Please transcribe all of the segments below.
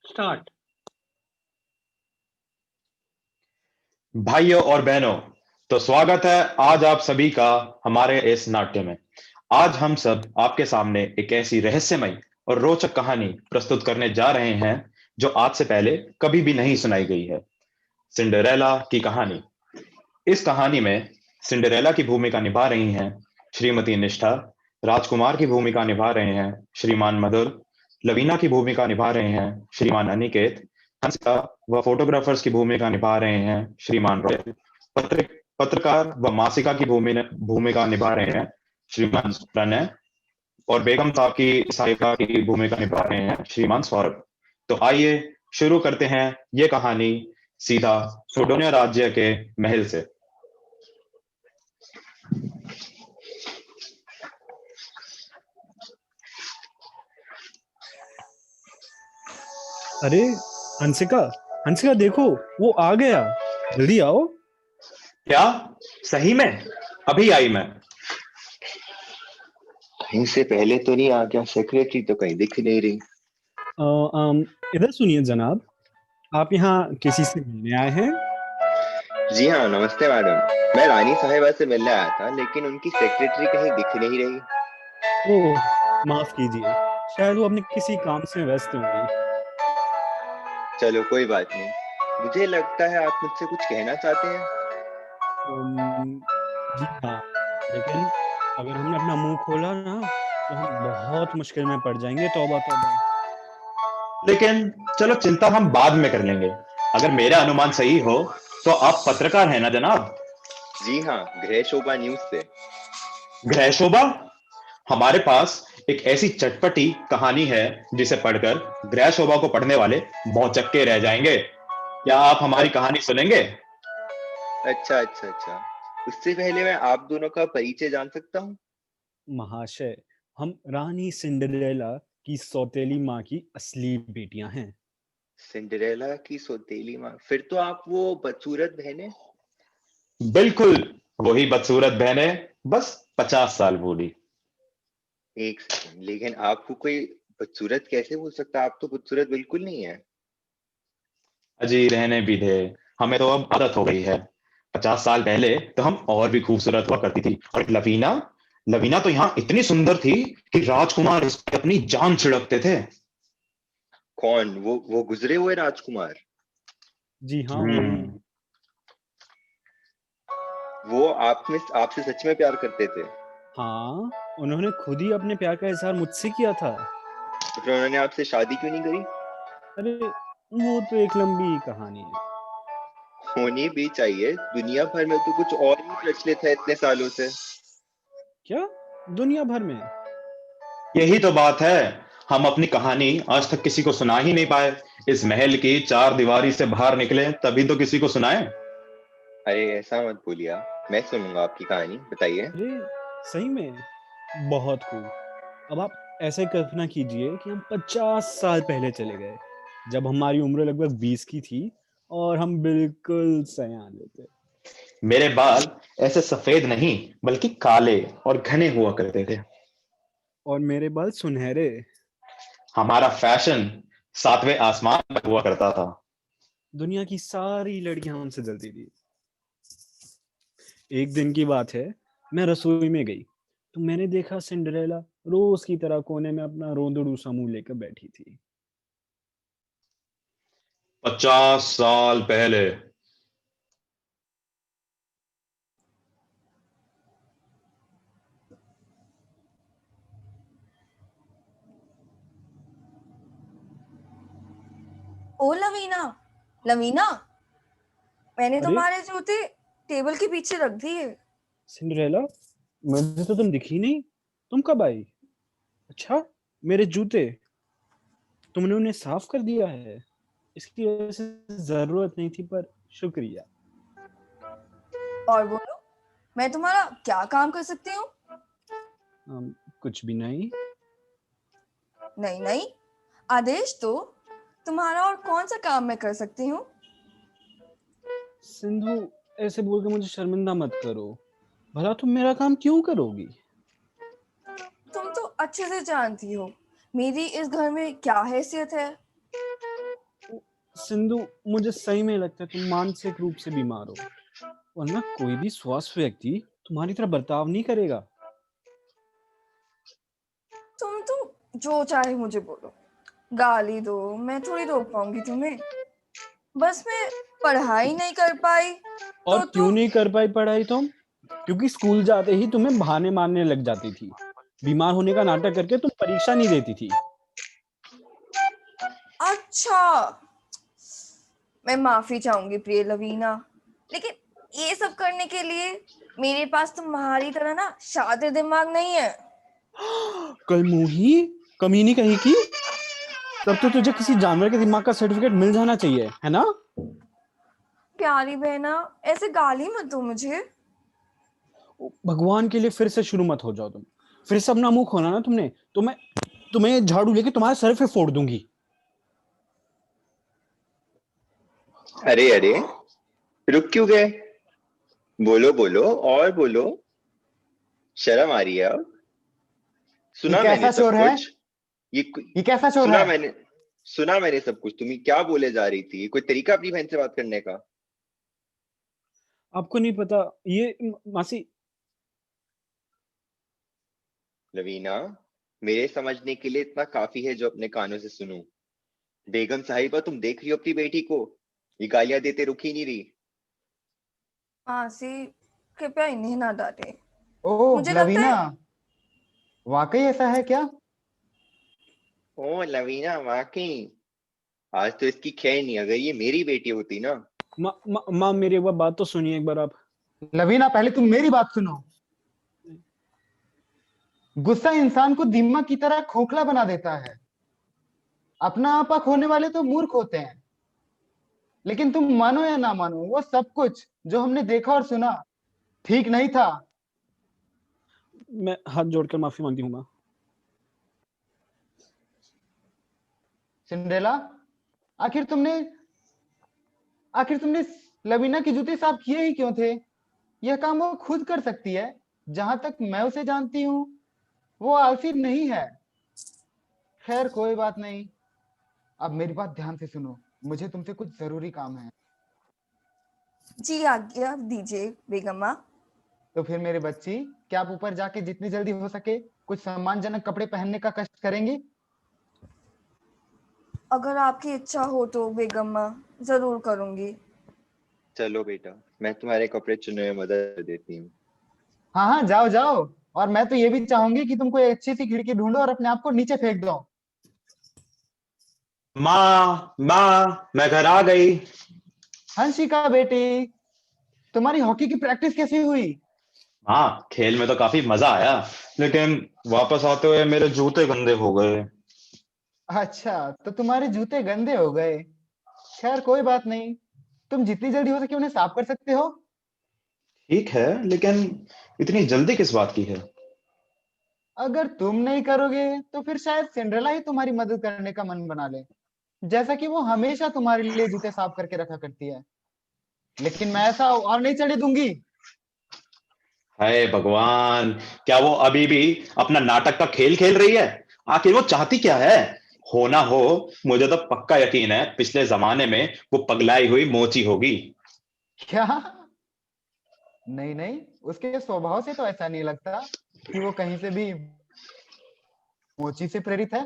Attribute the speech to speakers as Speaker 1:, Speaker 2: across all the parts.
Speaker 1: Start.
Speaker 2: भाइयों और बहनों, तो स्वागत है आज आप सभी का हमारे इस नाट्य में। आज हम सब आपके सामने एक ऐसी रहस्यमयी और रोचक कहानी प्रस्तुत करने जा रहे हैं जो आज से पहले कभी भी नहीं सुनाई गई है। सिंड्रेला की कहानी। इस कहानी में सिंड्रेला की भूमिका निभा रही हैं श्रीमती निष्ठा, राजकुमार की भूमिका निभा रहे हैं श्रीमान मधुर, लवीना की भूमिका निभा रहे हैं श्रीमान अनिकेत, हंसिका व फोटोग्राफर्स की भूमिका निभा रहे हैं श्रीमान रॉयल, पत्रकार व मासिका की भूमिका निभा रहे हैं श्रीमान प्रणय, और बेगम साहब की सहायिका की भूमिका निभा रहे हैं श्रीमान सौरभ। तो आइए शुरू करते हैं ये कहानी सीधा सोडोनिया राज्य के महल से।
Speaker 1: अरे हंसिका, हंसिका देखो, वो आ गया। जल्दी आओ।
Speaker 2: क्या? सही में? अभी आई मैं।
Speaker 3: कहीं से पहले तो नहीं आ गया? सेक्रेटरी तो कहीं दिख नहीं रही।
Speaker 1: इधर सुनिए जनाब, आप यहाँ किसी से मिलने आए हैं?
Speaker 3: जी हाँ, नमस्ते मैडम। मैं रानी साहिबा से मिलने आया था, लेकिन उनकी सेक्रेटरी कहीं दिख नहीं रही।
Speaker 1: ओह, माफ कीजिए, शायद वो अपने किसी काम से व्यस्त होंगी।
Speaker 3: चलो कोई बात नहीं। मुझे लगता है आप मुझसे कुछ कहना चाहते हैं।
Speaker 1: अम, जी हाँ, लेकिन अगर हमने अपना मुंह खोला ना तो हम बहुत मुश्किल में पड़ जाएंगे। तौबा तौबा।
Speaker 2: लेकिन चलो, चिंता हम बाद में कर लेंगे। अगर मेरा अनुमान सही हो तो आप पत्रकार हैं ना जनाब?
Speaker 3: जी हाँ, गृह शोभा न्यूज से।
Speaker 2: गृह शोभा? हमारे पास एक ऐसी चटपटी कहानी है जिसे पढ़कर गृह शोभा को पढ़ने वाले भौचक्के रह जाएंगे। क्या आप हमारी कहानी सुनेंगे?
Speaker 3: अच्छा अच्छा अच्छा। उससे पहले मैं आप दोनों का परिचय जान सकता हूँ?
Speaker 1: महाशय, हम रानी सिंड्रेला की सौतेली माँ की असली बेटियां हैं।
Speaker 3: सिंड्रेला की सौतेली माँ? फिर तो आप वो बदसूरत बहनें।
Speaker 2: बिल्कुल, वही बदसूरत बहनें, बस 50 साल बूढ़ी।
Speaker 3: एक सेकंड, लेकिन आपको कोई बदसूरत कैसे बोल सकता है? आप तो बदसूरत बिल्कुल नहीं है।
Speaker 2: अजी रहने भी दे, हमें तो अब आदत हो गई है। 50 साल पहले तो हम और भी खूबसूरत हुआ करती थी। और लवीना, लवीना तो यहाँ इतनी सुंदर थी कि राजकुमार इस पे अपनी जान छिड़कते थे।
Speaker 3: कौन? वो गुजरे हुए राजकुमार?
Speaker 1: जी हाँ, वही।
Speaker 2: हम्म।
Speaker 3: वो आप में आपसे सच में प्यार करते थे?
Speaker 1: हाँ, उन्होंने खुद ही अपने प्यार का इजहार मुझसे किया था।
Speaker 3: तो फिर उन्होंने आपसे शादी क्यों नहीं करी?
Speaker 1: अरे, वो तो एक लंबी कहानी है।
Speaker 3: होनी भी चाहिए, दुनिया भर में तो कुछ और ही प्रचलित है इतने सालों से।
Speaker 1: क्या? दुनिया भर में?
Speaker 2: यही तो बात है, हम अपनी कहानी आज तक किसी को सुना ही नहीं पाए। इस महल की चार दीवारी से बाहर निकले तभी तो किसी को सुनाए।
Speaker 3: अरे ऐसा मत बोलिए, मैं सुनूंगा आपकी कहानी, बताइए।
Speaker 1: अरे सही में, बहुत खूब। अब आप ऐसे कल्पना कीजिए कि हम 50 साल पहले चले गए, जब हमारी उम्र लगभग 20 की थी और हम बिल्कुल सयाने थे।
Speaker 2: मेरे बाल ऐसे सफेद नहीं बल्कि काले और घने हुआ करते थे।
Speaker 1: और मेरे बाल सुनहरे।
Speaker 2: हमारा फैशन सातवें आसमान पर हुआ करता था।
Speaker 1: दुनिया की सारी लड़कियां हमसे जलती थी। एक दिन की बात है, मैं रसोई में गई तो मैंने देखा सिंड्रेला रोज की तरह कोने में अपना रोंदड़ू सा मुंह लेकर बैठी थी।
Speaker 2: 50 साल पहले।
Speaker 4: ओ लवीना, लवीना, मैंने
Speaker 1: अरे
Speaker 4: तुम्हारे जूते टेबल के पीछे रख दिए।
Speaker 1: सिंड्रेला, मुझे तो तुम दिखी नहीं। तुम कब आई? अच्छा, मेरे जूते, तुमने उन्हें साफ कर दिया है। इसकी वजह से जरूरत नहीं थी, पर शुक्रिया।
Speaker 4: और बोलो, मैं तुम्हारा क्या काम कर सकती हूँ?
Speaker 1: कुछ भी नहीं।
Speaker 4: नहीं नहीं, आदेश दो। तुम्हारा और कौन सा काम मैं कर सकती हूँ?
Speaker 1: सिंधु, ऐसे बोल के मुझे शर्मिंदा मत करो। भला तुम मेरा काम क्यों करोगी?
Speaker 4: तुम तो अच्छे से जानती हो मेरी इस घर में क्या हैसियत है।
Speaker 1: सिंधु, मुझे सही में लगता है तुम मानसिक रूप से बीमार हो, वरना कोई भी स्वस्थ व्यक्ति तुम्हारी तरह बर्ताव नहीं करेगा।
Speaker 4: तुम तो जो चाहे मुझे बोलो, गाली दो, मैं थोड़ी रोक पाऊंगी तुम्हें। बस मैं पढ़ाई नहीं कर पाई
Speaker 1: और
Speaker 4: तो
Speaker 1: क्यों
Speaker 4: तुम।
Speaker 1: नहीं कर पाई पढ़ाई तुम? क्योंकि स्कूल जाते ही तुम्हें बहाने मारने लग जाती थी। बीमार होने का नाटक करके तुम परीक्षा नहीं देती थी।
Speaker 4: अच्छा, मैं माफी चाहूंगी प्रिय लवीना, लेकिन ये सब करने के लिए मेरे पास तुम्हारी तरह ना शातिर दिमाग नहीं है।
Speaker 1: कल मुही, कमीनी कहीं की। तब तो तुझे किसी जानवर के दिमाग का सर्टिफिकेट मिल जाना चाहिए, है ना?
Speaker 4: प्यारी बहना, ऐसे गाली मत दो मुझे।
Speaker 1: भगवान के लिए फिर से शुरू मत हो जाओ तुम। फिर से अपना मुंह खोला ना तुमने, तो मैं तुम्हें झाड़ू लेके तुम्हारे सर पे फोड़ दूंगी।
Speaker 3: अरे अरे, रुक क्यों गए? बोलो बोलो और बोलो, शर्म आ रही है अब?
Speaker 5: ये
Speaker 3: सुना मैंने
Speaker 5: कैसा
Speaker 3: सब
Speaker 5: शोर है?
Speaker 3: कुछ। ये
Speaker 5: ये कैसा शोर
Speaker 3: सुना
Speaker 5: है?
Speaker 3: मैंने, सुना मैंने सब कुछ। तुम क्या बोले जा रही थी? कोई तरीका अपनी बहन से बात करने का?
Speaker 1: आपको नहीं पता ये मासी।
Speaker 3: लवीना, मेरे समझने के लिए इतना काफी है जो अपने कानों से सुनूं। बेगम साहिबा, तुम देख रही हो अपनी बेटी को? ये गालियां देते रुक ही नहीं रही।
Speaker 4: मासी, कृपया इन्हें ना डांटे।
Speaker 5: ओह
Speaker 4: मुझे लगता
Speaker 5: लवीना,
Speaker 4: है
Speaker 5: वाकई ऐसा है क्या?
Speaker 3: ओ लवीना, वाकई आज तो इसकी खैर नहीं। अगर ये मेरी बेटी होती ना।
Speaker 1: माँ मेरी एक बार बात तो सुनिए एक बार आप।
Speaker 5: लवीना, पहले तुम मेरी बात सुनो। गुस्सा इंसान को दिमाग की तरह खोखला बना देता है। अपना आपा खोने वाले तो मूर्ख होते हैं। लेकिन तुम मानो या ना मानो, वो सब कुछ जो हमने देखा और सुना ठीक नहीं था।
Speaker 1: मैं हाथ जोड़कर माफी मांगती हूँ माँ।
Speaker 5: सिंड्रेला, आखिर तुमने आखिर तुमने लवीना के जूते साफ किए ही क्यों थे? यह काम वो खुद कर सकती है। जहां तक मैं उसे जानती हूँ, वो आलसी नहीं है। खैर कोई बात नहीं। अब मेरी बात ध्यान से सुनो, मुझे तुमसे कुछ जरूरी काम है।
Speaker 4: जी, आज्ञा दीजिए बेगम्मा।
Speaker 5: तो फिर मेरे बच्ची, क्या आप ऊपर जाके जितनी जल्दी हो सके कुछ सम्मानजनक कपड़े पहनने का कष्ट करेंगी?
Speaker 4: अगर आपकी इच्छा हो तो बेगम्मा, जरूर करूंगी।
Speaker 3: चलो बेटा, मैं तुम्हारे कपड़े चुनने में मदद कर देती हूँ।
Speaker 5: हाँ हाँ, जाओ जाओ। और मैं तो ये भी चाहूंगी कि तुम कोई अच्छी सी खिड़की ढूंढो और अपने आप को नीचे फेंक दो।
Speaker 2: माँ माँ, मैं घर आ गई।
Speaker 5: हंसिका बेटी, तुम्हारी हॉकी की प्रैक्टिस कैसी हुई?
Speaker 2: हाँ, खेल में तो काफी मजा आया, लेकिन वापस आते हुए मेरे जूते गंदे हो गए।
Speaker 5: अच्छा, तो तुम्हारे जूते गंदे हो गए। खैर कोई बात नहीं, तुम जितनी जल्दी हो सके उन्हें साफ कर सकते हो।
Speaker 2: ठीक है, लेकिन इतनी जल्दी किस बात की है?
Speaker 5: अगर तुम नहीं करोगे तो फिर शायद सिंड्रेला ही तुम्हारी मदद करने का मन बना ले, जैसा कि वो हमेशा तुम्हारे लिए जूते साफ करके रखा करती है। लेकिन मैं ऐसा और नहीं चढ़े दूंगी।
Speaker 2: हाय भगवान, क्या वो अभी भी अपना नाटक का खेल खेल रही है? आखिर वो चाहती क्या है? हो ना हो, मुझे तो पक्का यकीन है पिछले जमाने में वो पगलाई हुई मोची होगी।
Speaker 5: क्या? नहीं नहीं, उसके स्वभाव से तो ऐसा नहीं लगता कि वो कहीं से भी मोची से प्रेरित है।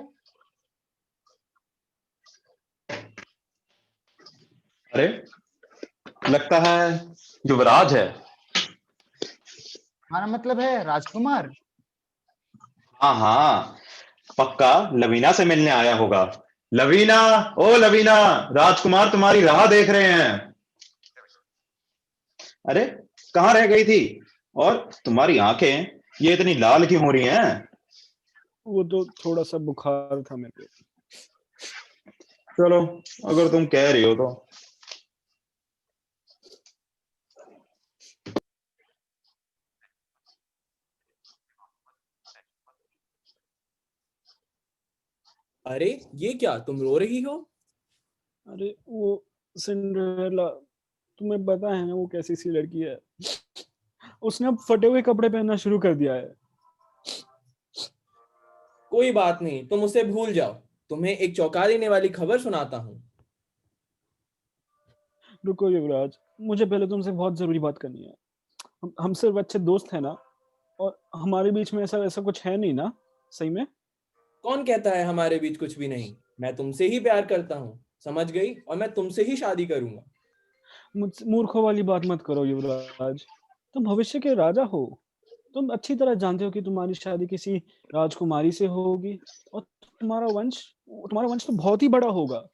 Speaker 2: अरे, लगता है युवराज है।
Speaker 5: हमारा मतलब है राजकुमार।
Speaker 2: हाँ हाँ, पक्का लवीना से मिलने आया होगा। लवीना, ओ लवीना, राजकुमार तुम्हारी राह देख रहे हैं। अरे, कहाँ रह गई थी? और तुम्हारी आंखें ये इतनी लाल क्यों हो रही हैं?
Speaker 1: वो तो थोड़ा सा बुखार था मेरे को।
Speaker 2: चलो, अगर तुम कह रही हो तो।
Speaker 6: अरे ये क्या, तुम रो रही हो?
Speaker 1: अरे वो सिंड्रेला, तुम्हें पता है ना वो कैसी सी लड़की है। उसने अब फटे हुए कपड़े पहनना शुरू कर दिया है।
Speaker 6: कोई बात नहीं, तुम उसे भूल जाओ। तुम्हें एक चौंका देने वाली खबर सुनाता हूँ।
Speaker 1: रुको युवराज, मुझे पहले तुमसे बहुत जरूरी बात करनी है। हम सिर्फ अच्छे दोस्त हैं ना, और हमारे बीच में ऐसा ऐसा कुछ है नहीं ना, सही में?
Speaker 6: कौन कहता है हमारे बीच कुछ भी नहीं? मैं तुमसे ही प्यार करता हूँ, समझ गई? और मैं तुमसे ही शादी करूंगा।
Speaker 1: मुझसे मूर्खों वाली बात मत करो युवराज, तुम भविष्य के राजा हो। तुम अच्छी तरह जानते हो कि तुम्हारी शादी किसी राजकुमारी से होगी, और तुम्हारा वंश तो बहुत ही बड़ा होगा।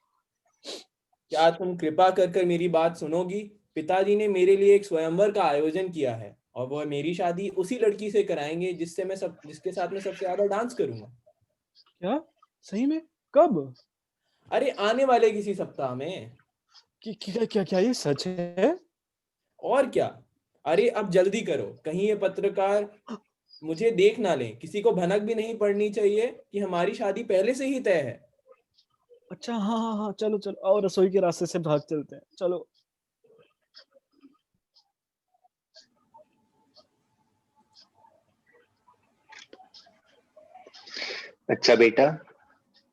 Speaker 6: क्या तुम कृपा कर कर मेरी बात सुनोगी? पिताजी ने मेरे लिए एक स्वयंवर का आयोजन किया है और वह मेरी शादी उसी लड़की से कराएंगे जिसके साथ मैं सबसे ज्यादा डांस करूंगा।
Speaker 1: क्या? सही में? कब?
Speaker 6: अरे आने वाले किसी सप्ताह में।
Speaker 1: क्या क्या क्या ये सच है?
Speaker 6: और क्या? अरे अब जल्दी करो, कहीं ये पत्रकार मुझे देख ना लें। किसी को भनक भी नहीं पड़नी चाहिए कि हमारी शादी पहले से ही तय है।
Speaker 1: अच्छा, हाँ हाँ हाँ, चलो चलो, और रसोई के रास्ते से भाग चलते हैं, चलो।
Speaker 3: अच्छा बेटा,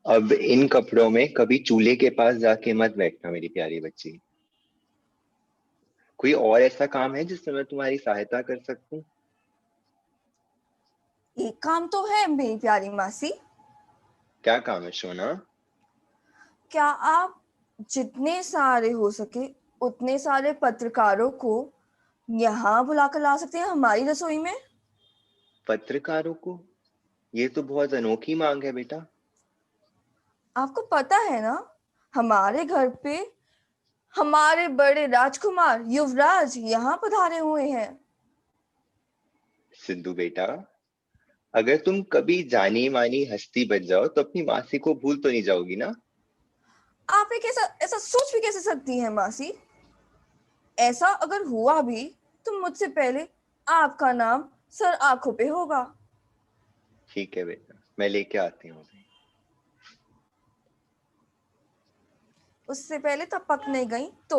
Speaker 3: अब इन कपड़ों में कभी चूल्हे के पास जाके मत बैठना मेरी प्यारी बच्ची। कोई और ऐसा काम है जिसमें मैं तुम्हारी सहायता कर सकूं?
Speaker 4: एक काम तो है मेरी प्यारी मासी।
Speaker 3: क्या काम है सोना?
Speaker 4: क्या आप जितने सारे हो सके उतने सारे पत्रकारों को यहाँ बुलाकर ला सकते हैं हमारी रसोई में?
Speaker 3: पत्रकारों को? ये तो बहुत अनोखी मांग है बेटा।
Speaker 4: आपको पता है ना, हमारे घर पे हमारे बड़े राजकुमार युवराज यहाँ पधारे हुए हैं।
Speaker 3: सिद्धू बेटा, अगर तुम कभी जानी मानी हस्ती बन जाओ तो अपनी मासी को भूल तो नहीं जाओगी ना?
Speaker 4: आप एक ऐसा ऐसा सोच भी कैसे सकती हैं मासी? ऐसा अगर हुआ भी तो मुझसे पहले आपका नाम सर आंखों पे होगा।
Speaker 3: ठीक है बेटा, मैं लेके आती हूँ।
Speaker 4: उससे पहले तब पक नहीं गई तो।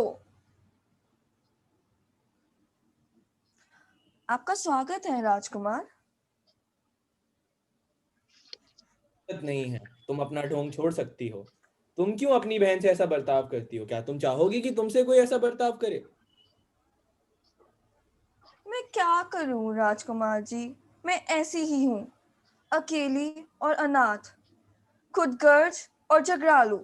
Speaker 4: आपका स्वागत है राजकुमार।
Speaker 6: जरूरत नहीं है, तुम अपना ढोंग छोड़ सकती हो। तुम क्यों अपनी बहन से ऐसा बर्ताव करती हो? क्या तुम चाहोगी कि तुमसे कोई ऐसा बर्ताव करे?
Speaker 4: मैं क्या करूं राजकुमार जी, मैं ऐसी ही हूँ, अकेली और अनाथ, खुदगर्ज और झगड़ालू।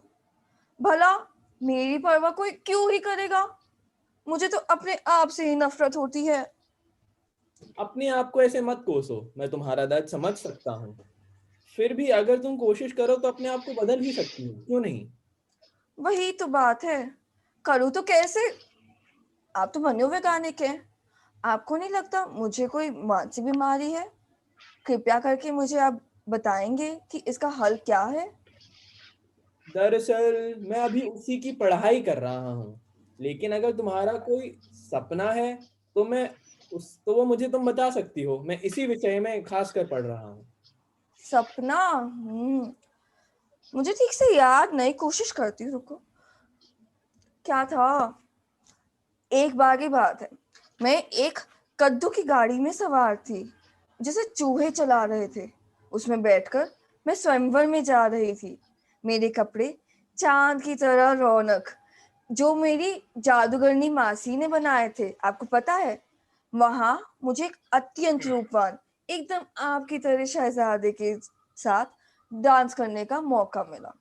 Speaker 4: भला मेरी परवाह कोई क्यों ही करेगा? मुझे तो अपने आप से ही नफरत होती है।
Speaker 6: अपने आप को ऐसे मत कोसो, मैं तुम्हारा दर्द समझ सकता हूँ। फिर भी अगर तुम कोशिश करो तो अपने आप को बदल ही सकती हो, क्यों नहीं?
Speaker 4: वही तो बात है, करूँ तो कैसे? आप तो मनोवैज्ञानिक हैं, आपको नहीं लगता मुझे कोई मानसिक बीमारी है? कृपया करके मुझे आप बताएंगे कि इसका हल क्या है?
Speaker 6: दरअसल मैं अभी उसी की पढ़ाई कर रहा हूँ, लेकिन अगर तुम्हारा कोई सपना है तो वो मुझे तुम बता सकती हो। मैं इसी विषय में खास कर पढ़ रहा हूँ।
Speaker 4: सपना? मुझे ठीक से याद नहीं, कोशिश करती हूँ, रुको। क्या था? एक बार की बात है, मैं एक कद्दू की गाड़ी में सवार थी जिसे चूहे चला रहे थे। उसमें बैठकर मैं स्वयंवर में जा रही थी। मेरे कपड़े चांद की तरह रौनक, जो मेरी जादूगरनी मासी ने बनाए थे। आपको पता है, वहां मुझे एक अत्यंत रूपवान, एकदम आपकी तरह शहजादे के साथ डांस करने का मौका मिला।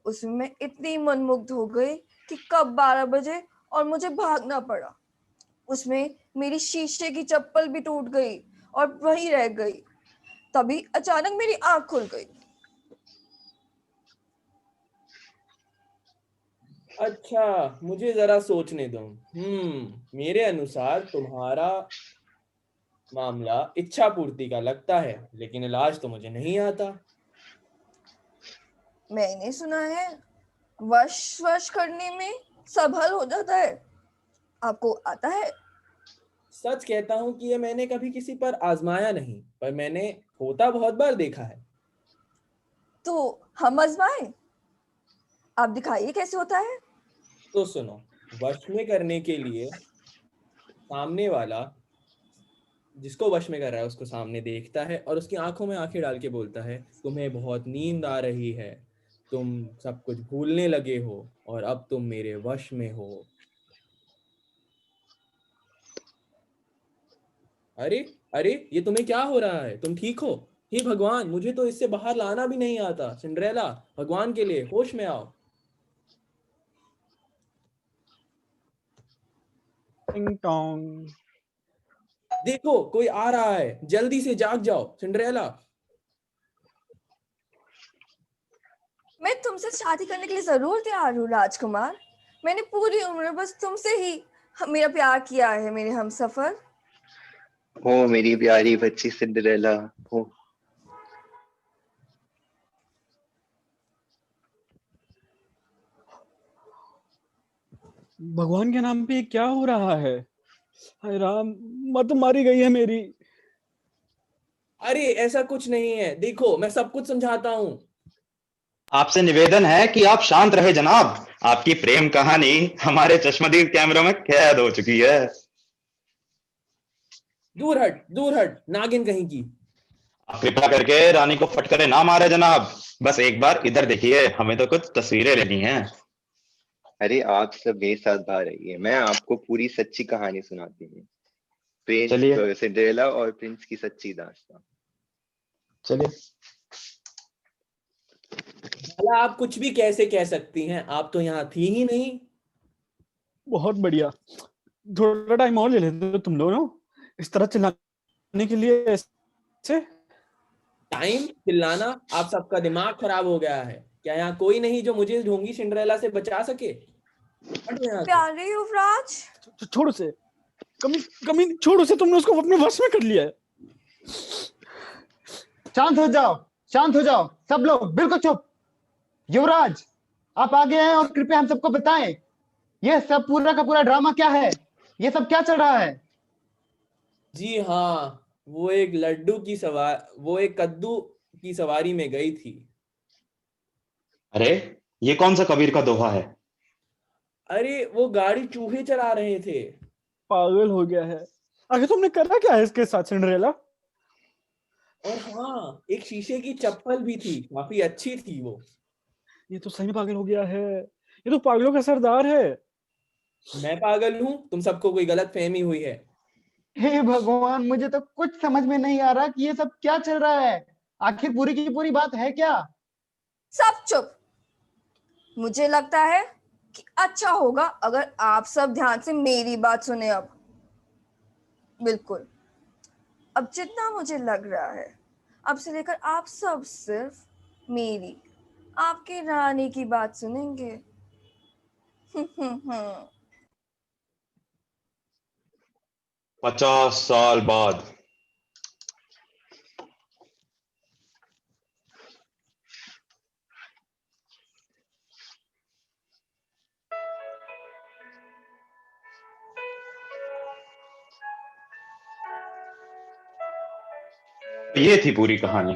Speaker 4: उसमें मैं इतनी मनमुग्ध हो गई कि कब 12 बजे और मुझे भागना पड़ा। उसमें मेरी शीशे की चप्पल भी टूट गई और वहीं रह गई। तभी अचानक मेरी आंख खुल गई।
Speaker 6: अच्छा, मुझे जरा सोचने दो। मेरे अनुसार तुम्हारा मामला इच्छा पूर्ति का लगता है, लेकिन इलाज तो मुझे नहीं आता।
Speaker 4: मैंने सुना है वश वश करने में सब हल हो जाता है। आपको आता है?
Speaker 6: सच कहता हूँ कि ये मैंने कभी किसी पर आजमाया नहीं, पर मैंने होता बहुत बार देखा है।
Speaker 4: तो हम आजमाएं। आप दिखाइए कैसे होता है।
Speaker 6: तो सुनो, वश में करने के लिए सामने वाला जिसको वश में कर रहा है उसको सामने देखता है और उसकी आंखों में आंखें डाल के बोलता है, तुम्हें बहुत नींद आ रही है, तुम सब कुछ भूलने लगे हो और अब तुम मेरे वश में हो। अरे अरे, ये तुम्हें क्या हो रहा है? तुम ठीक हो? हे भगवान, मुझे तो इससे बाहर लाना भी नहीं आता। सिंड्रेला, भगवान के लिए होश में आओ।
Speaker 1: टिंग टोंग।
Speaker 6: देखो, कोई आ रहा है, जल्दी से जाग जाओ सिंड्रेला।
Speaker 4: मैं तुमसे शादी करने के लिए जरूर तैयार हूँ राजकुमार। मैंने पूरी उम्र बस तुमसे ही मेरा प्यार किया है मेरे हमसफर।
Speaker 3: ओ मेरी प्यारी बच्ची सिंड्रेला। ओ
Speaker 1: भगवान के नाम पे ये क्या हो रहा है? हाय राम, मत मारी गई है मेरी।
Speaker 6: अरे ऐसा कुछ नहीं है, देखो मैं सब कुछ समझाता हूँ।
Speaker 2: आपसे निवेदन है कि आप शांत रहे जनाब। आपकी प्रेम कहानी हमारे चश्मदीद कैमरों में कैद हो चुकी है।
Speaker 6: दूर हट नागिन कहीं की।
Speaker 2: आप कृपया करके रानी को फटकरे ना मारे जनाब। बस एक बार इधर देखिए, हमें तो कुछ तस्वीरें लेनी हैं।
Speaker 3: अरे आप सब मेरे साथ बाहर रहिए, मैं आपको पूरी सच्ची कहानी सुनाती हूँ।
Speaker 2: चलिए
Speaker 3: प्रिंस सिंड्रेला और प्रिंस की सच्ची दास्तां।
Speaker 2: चलिए।
Speaker 6: भला आप कुछ भी कैसे कह सकती हैं? आप तो यहाँ थी ही नहीं।
Speaker 1: बहुत बढ़िया। थोड़ा टाइम और ले लेते हो तुम दोनों। इस तरह चिल्लाने के लिए ऐसे।
Speaker 6: टाइम चिल्लाना? आप सबका दिमाग खराब हो गया है क्या? यहाँ कोई नहीं जो मुझे ढोंगी सिंड्रेला से बचा सके? हटो यहाँ से।
Speaker 4: प्यारे युवराज,
Speaker 1: छोड़ो से। कमी कमी छोड़ो से, तुमने उसको अपने वश में कर लिया है।
Speaker 5: शांत हो जाओ, शांत हो जाओ सब लोग, बिल्कुल चुप। युवराज, आप आगे आए और कृपया हम सबको बताएं, यह सब पूरा का पूरा ड्रामा क्या है? ये सब क्या चल रहा है?
Speaker 6: जी हाँ, वो एक कद्दू की सवारी में गई थी।
Speaker 2: अरे ये कौन सा कबीर का दोहा है?
Speaker 6: अरे वो गाड़ी चूहे चला रहे थे।
Speaker 1: पागल हो गया है। आखिर तुमने करा क्या है इसके साथ सिंड्रेला?
Speaker 6: और हाँ, एक शीशे की चप्पल भी थी, काफी अच्छी थी वो।
Speaker 1: ये तो सही में पागल हो गया है। ये तो पागलों का सरदार है।
Speaker 6: मैं पागल हूँ? तुम सबको कोई गलत फहमी हुई है।
Speaker 5: हे भगवान, मुझे तो कुछ समझ में नहीं आ रहा कि ये सब क्या चल रहा है। आखिर पूरी की पूरी बात है क्या?
Speaker 4: सब चुप। मुझे लगता है कि अच्छा होगा अगर आप सब ध्यान से मेरी बात सुने। अब बिल्कुल, अब जितना मुझे लग रहा है, अब से लेकर आप सब सिर्फ मेरी, आपके रानी की बात सुनेंगे।
Speaker 2: 50 साल बाद। ये थी पूरी कहानी।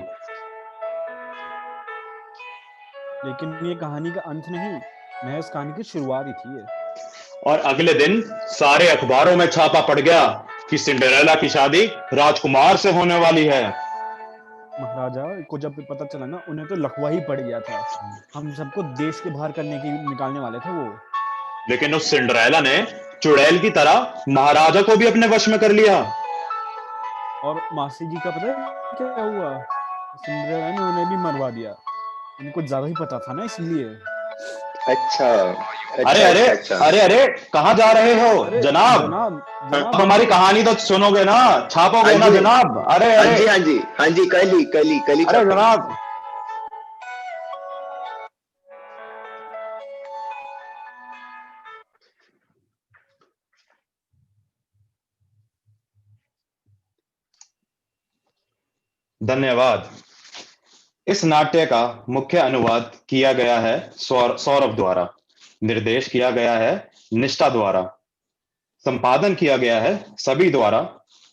Speaker 1: लेकिन ये कहानी का अंत नहीं, महज कहानी की शुरुआत ही थी ये।
Speaker 2: और अगले दिन सारे अखबारों में छापा पड़ गया कि सिंड्रेला की शादी राजकुमार से होने वाली है।
Speaker 1: महाराजा को जब पता चला ना, उन्हें तो लकवा ही पड़ गया था। हम सबको देश के बाहर करने की निकालने वाले थे वो।
Speaker 2: लेकिन उस सिंड्रेला ने चुड़ैल की तरह महाराजा को भी अपने वश में कर लिया।
Speaker 1: और मासी जी का पता है क्या हुआ? सिंड्रेला ने उन्हें भी मरवा दिया। उनको ज्यादा ही पता था ना, इसलिए।
Speaker 3: अच्छा
Speaker 2: अरे अरे अरे अरे, कहाँ जा रहे हो
Speaker 1: अरे
Speaker 2: जनाब?
Speaker 1: जनाब,
Speaker 2: आप हमारी कहानी तो सुनोगे ना, छापोगे ना जनाब? अरे
Speaker 3: हाँ
Speaker 2: अरे
Speaker 3: जी हाँ जी हाँ जी, कल ही
Speaker 2: अरे जनाब। धन्यवाद। इस नाट्य का मुख्य अनुवाद किया गया है सौरभ द्वारा। निर्देश किया गया है निष्ठा द्वारा। संपादन किया गया है सभी द्वारा।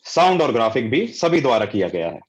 Speaker 2: साउंड और ग्राफिक भी सभी द्वारा किया गया है।